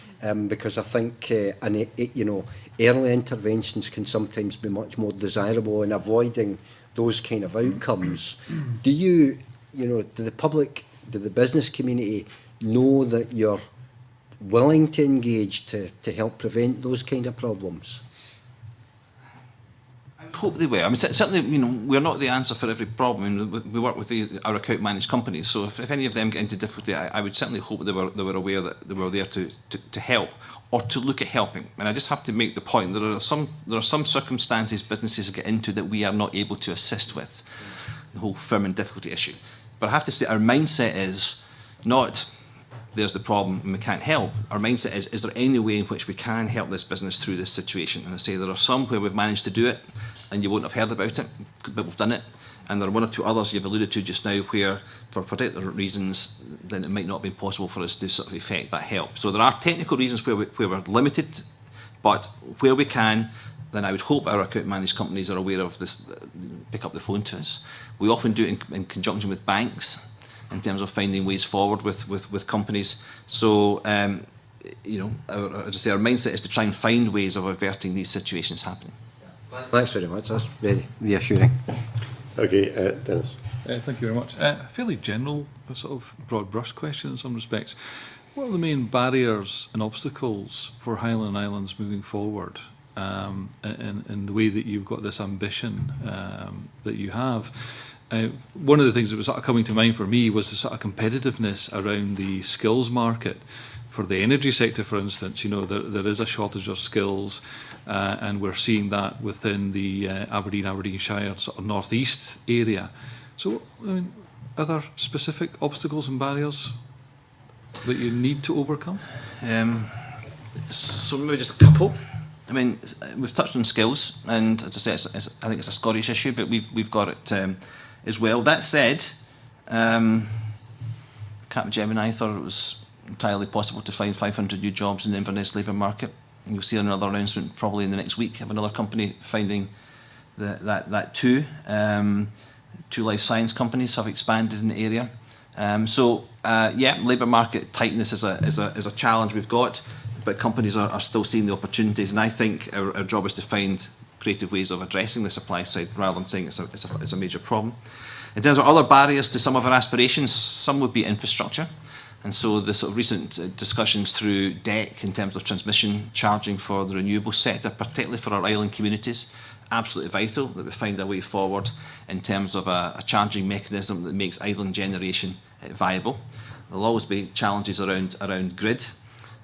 because I think you know, early interventions can sometimes be much more desirable in avoiding those kind of outcomes. Do you know, do the public, do the business community know that you're willing to engage to help prevent those kind of problems? I hope they will. I mean, certainly, you know, we're not the answer for every problem. I mean, we work with our account managed companies, so if any of them get into difficulty, I would certainly hope they were aware that they were there to help or to look at helping. And I just have to make the point that there are some circumstances businesses get into that we are not able to assist with, the whole firm and difficulty issue. But I have to say our mindset is not, there's the problem and we can't help. Our mindset is there any way in which we can help this business through this situation? And I say there are some where we've managed to do it and you won't have heard about it, but we've done it. And there are one or two others you've alluded to just now where, for particular reasons, then it might not be possible for us to sort of effect that help. So there are technical reasons where we're limited, but where we can, then I would hope our account managed companies are aware of this, pick up the phone to us. We often do it in conjunction with banks, in terms of finding ways forward with companies. So, you know, as I say, our mindset is to try and find ways of averting these situations happening. Thanks very much. That's very reassuring. Okay, Dennis. Thank you very much. Fairly general, sort of broad brush question in some respects. What are the main barriers and obstacles for Highland Islands moving forward in the way that you've got this ambition that you have? One of the things that was sort of coming to mind for me was the sort of competitiveness around the skills market. For the energy sector, for instance, you know, there is a shortage of skills, and we're seeing that within the Aberdeenshire sort of northeast area. So, I mean, are there specific obstacles and barriers that you need to overcome? So maybe just a couple. I mean, we've touched on skills, and as I say, I think it's a Scottish issue, but we've got it as well. That said, Capgemini thought it was entirely possible to find 500 new jobs in the Inverness labour market. And you'll see another announcement probably in the next week of another company finding that too. 2 life science companies have expanded in the area. Yeah, labour market tightness is a challenge we've got, but companies are still seeing the opportunities, and I think our job is to find creative ways of addressing the supply side rather than saying it's a major problem. In terms of other barriers to some of our aspirations, some would be infrastructure. And so the sort of recent discussions through DEC in terms of transmission charging for the renewable sector, particularly for our island communities, absolutely vital that we find a way forward in terms of a charging mechanism that makes island generation viable. There'll always be challenges around grid.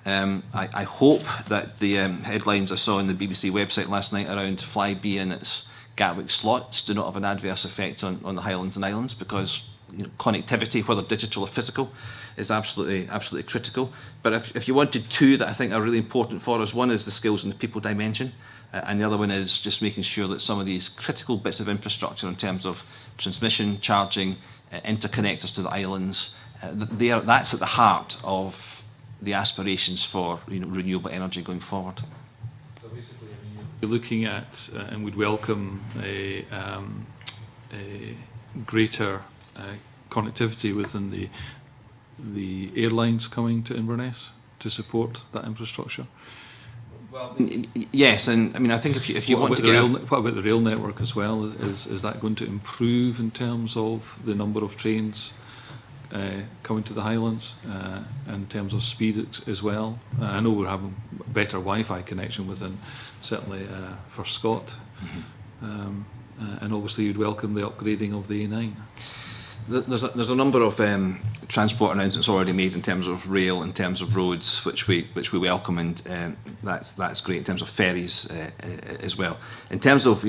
I hope that the headlines I saw on the BBC website last night around Flybe and its Gatwick slots do not have an adverse effect on the Highlands and Islands, because you know, connectivity, whether digital or physical, is absolutely critical. But if you wanted two that I think are really important for us, one is the skills and the people dimension, and the other one is just making sure that some of these critical bits of infrastructure in terms of transmission, charging, interconnectors to the islands, that's at the heart of the aspirations for renewable energy going forward. So basically, you're looking at, and we'd welcome a greater connectivity within the airlines coming to Inverness to support that infrastructure. Well, yes, and I mean I think if you want to get what about the rail network as well? Is that going to improve in terms of the number of trains coming to the Highlands, in terms of speed as well? I know we're having better Wi-Fi connection within, certainly for Scott, and obviously you'd welcome the upgrading of the A9. There's a number of transport announcements already made in terms of rail, in terms of roads, which we welcome, and that's great in terms of ferries as well. In terms of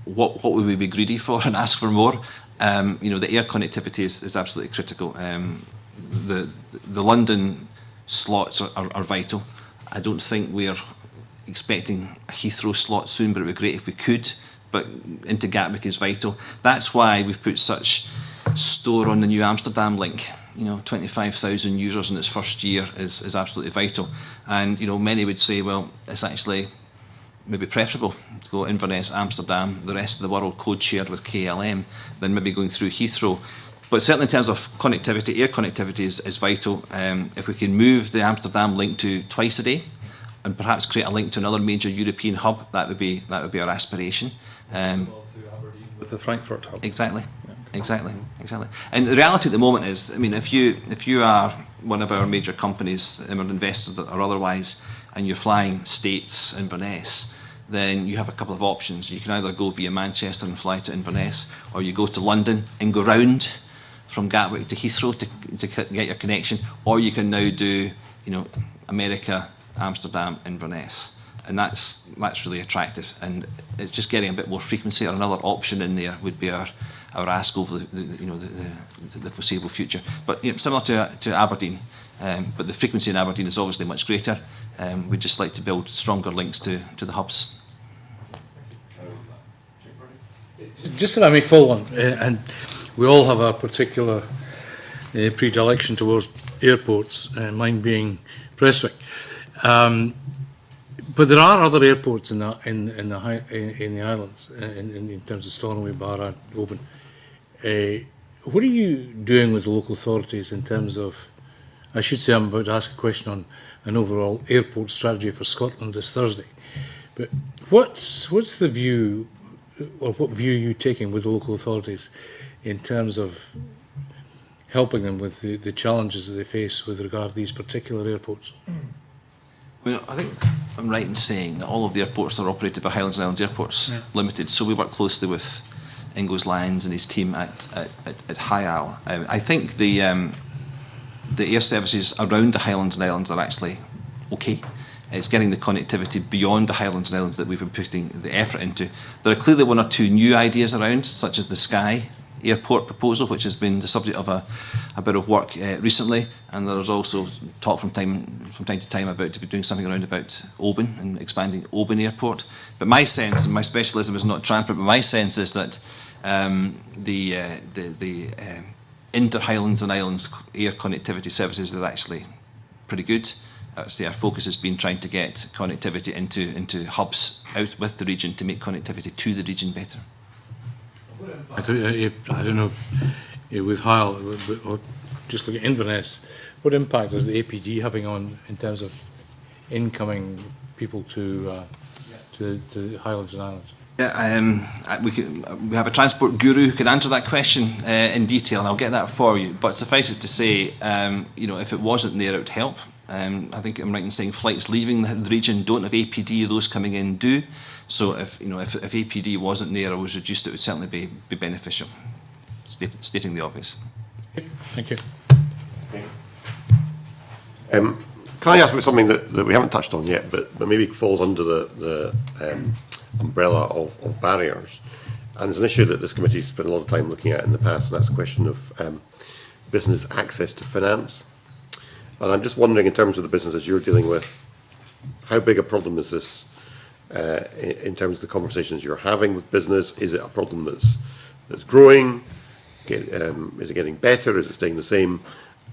what would we be greedy for and ask for more? The air connectivity is absolutely critical. The London slots are vital. I don't think we're expecting a Heathrow slot soon, but it would be great if we could. But into Gatwick is vital. That's why we've put such store on the new Amsterdam link. 25,000 users in its first year is absolutely vital. And many would say, well, it's actually maybe preferable to go Inverness, Amsterdam, the rest of the world code shared with KLM, than maybe going through Heathrow. But certainly in terms of connectivity, air connectivity is vital. If we can move the Amsterdam link to twice a day, and perhaps create a link to another major European hub, that would be our aspiration. With the Frankfurt hub. Exactly. Exactly. And the reality at the moment is, if you are one of our major companies, investors or otherwise, and you're flying States, Inverness, then you have a couple of options. You can either go via Manchester and fly to Inverness, or you go to London and go round from Gatwick to Heathrow to get your connection, or you can now do, America, Amsterdam, Inverness. And that's really attractive, and it's just getting a bit more frequency or another option in there would be our ask over the foreseeable future. But similar to Aberdeen, but the frequency in Aberdeen is obviously much greater. We'd just like to build stronger links to the hubs. Just that I may follow on, and we all have a particular predilection towards airports, mine being Prestwick. But there are other airports in the islands, in terms of Stornoway, Barra, Oban. What are you doing with the local authorities in terms of? I should say I'm about to ask a question on an overall airport strategy for Scotland this Thursday. But what's the view, or what view are you taking with the local authorities in terms of helping them with the challenges that they face with regard to these particular airports? I think I'm right in saying that all of the airports are operated by Highlands and Islands Airports Limited, so we work closely with Ingo's Lyons and his team at High Isle. I think the air services around the Highlands and Islands are actually okay. It's getting the connectivity beyond the Highlands and Islands that we've been putting the effort into. There are clearly one or two new ideas around, such as the Skye Airport proposal, which has been the subject of a bit of work recently, and there's also talk from time to time about doing something around about Oban and expanding Oban Airport. But my sense, and my specialism is not transport, but my sense is that the inter-Highlands and Islands air connectivity services are actually pretty good. Our focus has been trying to get connectivity into hubs out with the region to make connectivity to the region better. I don't know, with Hyle, or just look at Inverness, what impact is the APD having on in terms of incoming people to the Highlands and Islands? Yeah, we have a transport guru who can answer that question in detail, and I'll get that for you. But suffice it to say, if it wasn't there, it would help. I think I'm right in saying flights leaving the region don't have APD; those coming in do. So if APD wasn't there or was reduced, it would certainly be beneficial. Stating the obvious. Thank you. Can I ask about something that we haven't touched on yet, but maybe falls under the umbrella of barriers? And it's an issue that this committee's spent a lot of time looking at in the past, and that's the question of business access to finance. And I'm just wondering, in terms of the businesses you're dealing with, how big a problem is this in terms of the conversations you're having with business? Is it a problem that's growing? Is it getting better? Is it staying the same?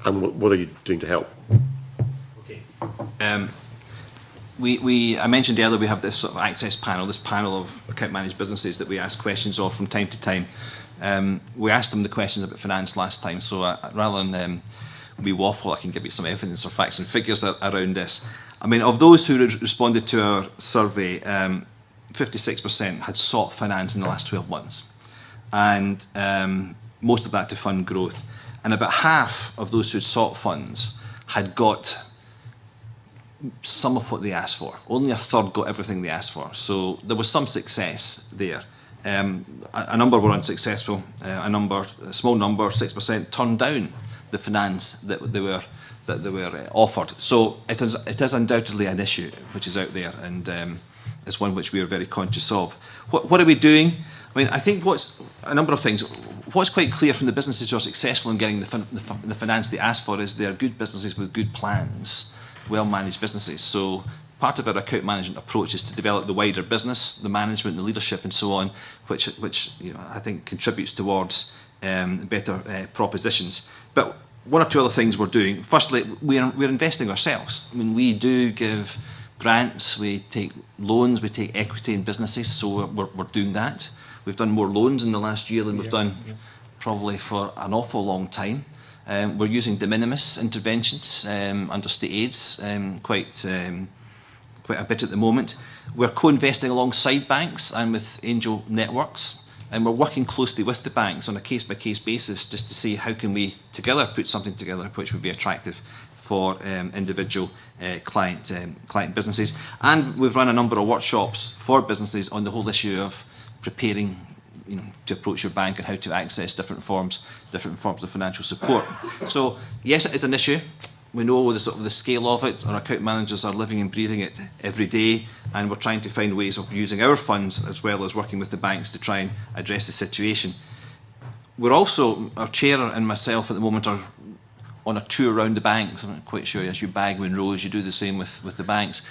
And what are you doing to help? Okay. I mentioned earlier we have this sort of access panel, this panel of account managed businesses that we ask questions of from time to time. We asked them the questions about finance last time, so rather than we waffle, I can give you some evidence or facts and figures around this. I mean, of those who responded to our survey, 56% had sought finance in the last 12 months, and most of that to fund growth. And about half of those who had sought funds had got some of what they asked for. Only a third got everything they asked for. So there was some success there. A number were unsuccessful. A small number, 6%, turned down the finance that they were offered. So it is undoubtedly an issue which is out there, and it's one which we are very conscious of. What are we doing? I mean, I think what's a number of things. What's quite clear from the businesses who are successful in getting the finance they ask for is they're good businesses with good plans, well-managed businesses. So part of our account management approach is to develop the wider business, the management, the leadership, and so on, which I think contributes towards better propositions. But one or two other things we're doing. Firstly, we're investing ourselves. I mean, we do give grants, we take loans, we take equity in businesses, so we're doing that. We've done more loans in the last year than we've done probably for an awful long time. We're using de minimis interventions under state aids quite a bit at the moment. We're co-investing alongside banks and with angel networks, and we're working closely with the banks on a case-by-case basis just to see how can we together put something together which would be attractive for individual client businesses. And we've run a number of workshops for businesses on the whole issue of preparing, to approach your bank and how to access different forms of financial support. So yes, it is an issue. We know the scale of it. Our account managers are living and breathing it every day, and we're trying to find ways of using our funds as well as working with the banks to try and address the situation. We're also, our chair and myself at the moment are on a tour around the banks. I'm not quite sure, as you bag Monroe's, you do the same with the banks.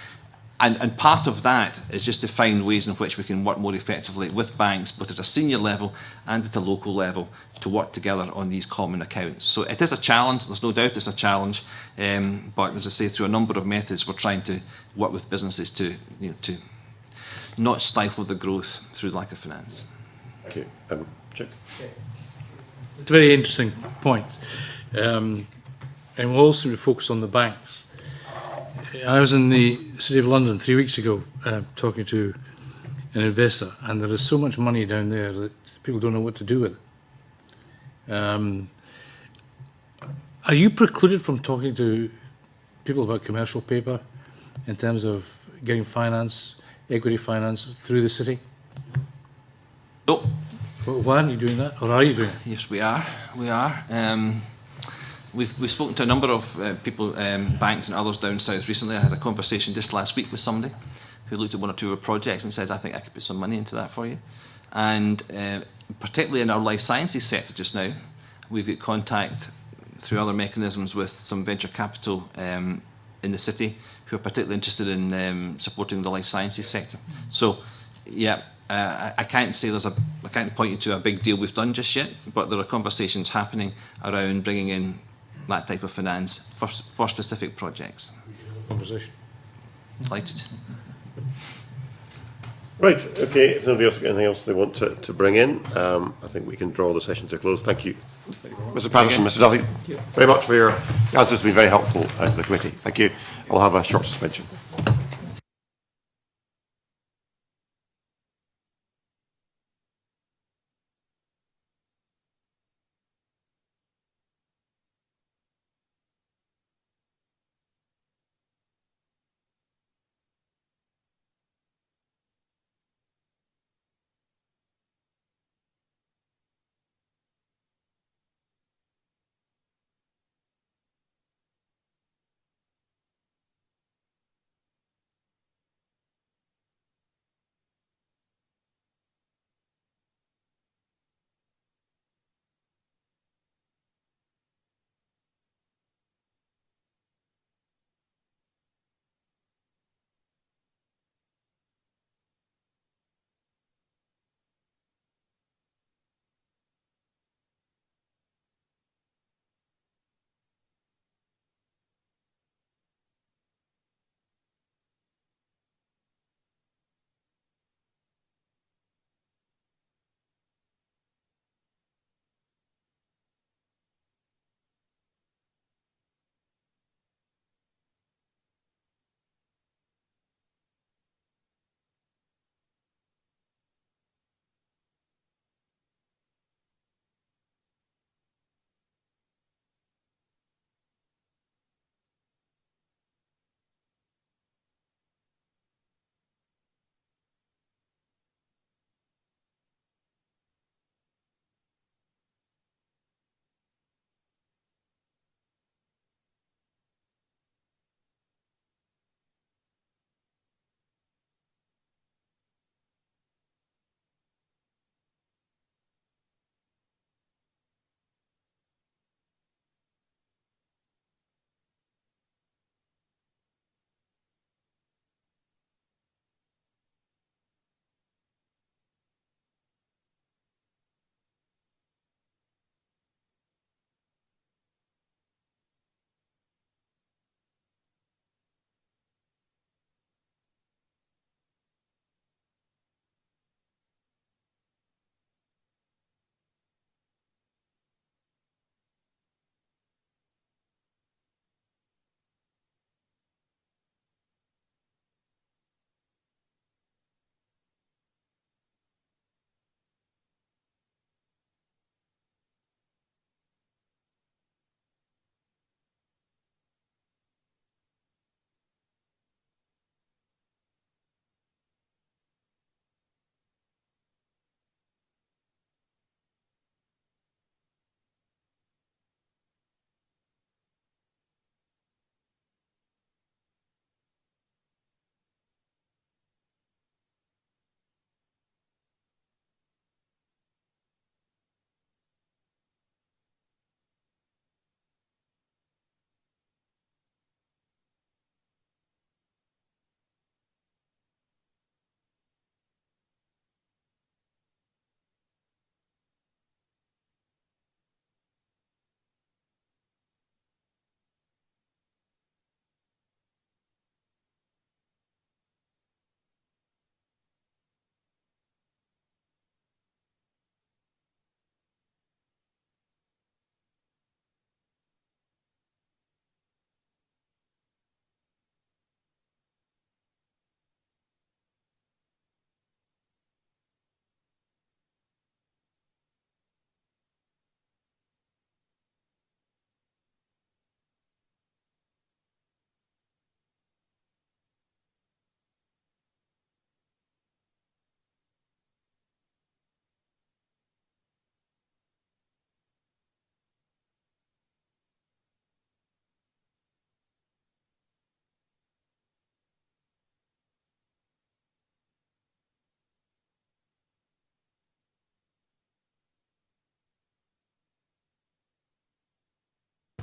And part of that is just to find ways in which we can work more effectively with banks, both at a senior level and at a local level, to work together on these common accounts. So it is a challenge, there's no doubt it's a challenge, but as I say, through a number of methods, we're trying to work with businesses to not stifle the growth through lack of finance. Thank you. Chick? It's a very interesting point. And we'll also focus on the banks. I was in the City of London 3 weeks ago talking to an investor, and there is so much money down there that people don't know what to do with it. Are you precluded from talking to people about commercial paper in terms of getting finance, equity finance through the city? No. Why aren't you doing that, or are you doing it? Yes, we are. We are. We've spoken to a number of people, banks and others down south recently. I had a conversation just last week with somebody who looked at one or two of our projects and said, I think I could put some money into that for you. And particularly in our life sciences sector just now, we've got contact through other mechanisms with some venture capital in the city who are particularly interested in supporting the life sciences sector. So, yeah, I can't say I can't point you to a big deal we've done just yet, but there are conversations happening around bringing in that type of finance for specific projects. Conversation. Delighted. Right, okay, if nobody else has got anything else they want to bring in, I think we can draw the session to a close. Thank you, Mr. Patterson, Mr. Duffy, very much for your answers. It's been very helpful as the committee. Thank you. I'll have a short suspension.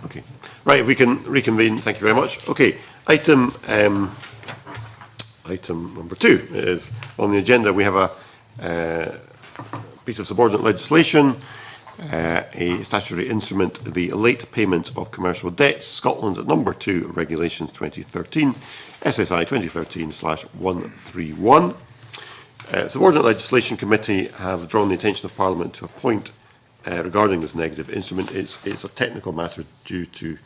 Okay. Right, if we can reconvene, thank you very much. Okay, item number 2 is on the agenda. We have a piece of subordinate legislation, a statutory instrument, the late payment of commercial debts, Scotland at number 2, Regulations 2013, SSI 2013/131. Subordinate Legislation Committee have drawn the attention of Parliament to a point regarding this negative instrument. It's a technical matter due to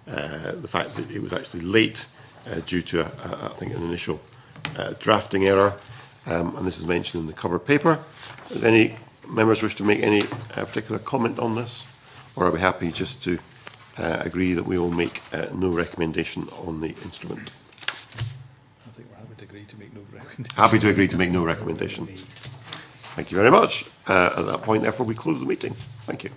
the fact that it was actually late due to, I think, an initial drafting error, and this is mentioned in the cover paper. Does any members wish to make any particular comment on this, or are we happy just to agree that we will make no recommendation on the instrument? I think we're happy to agree to make no recommendation. Happy to agree to make no recommendation. Thank you very much. At that point, therefore, we close the meeting. Thank you.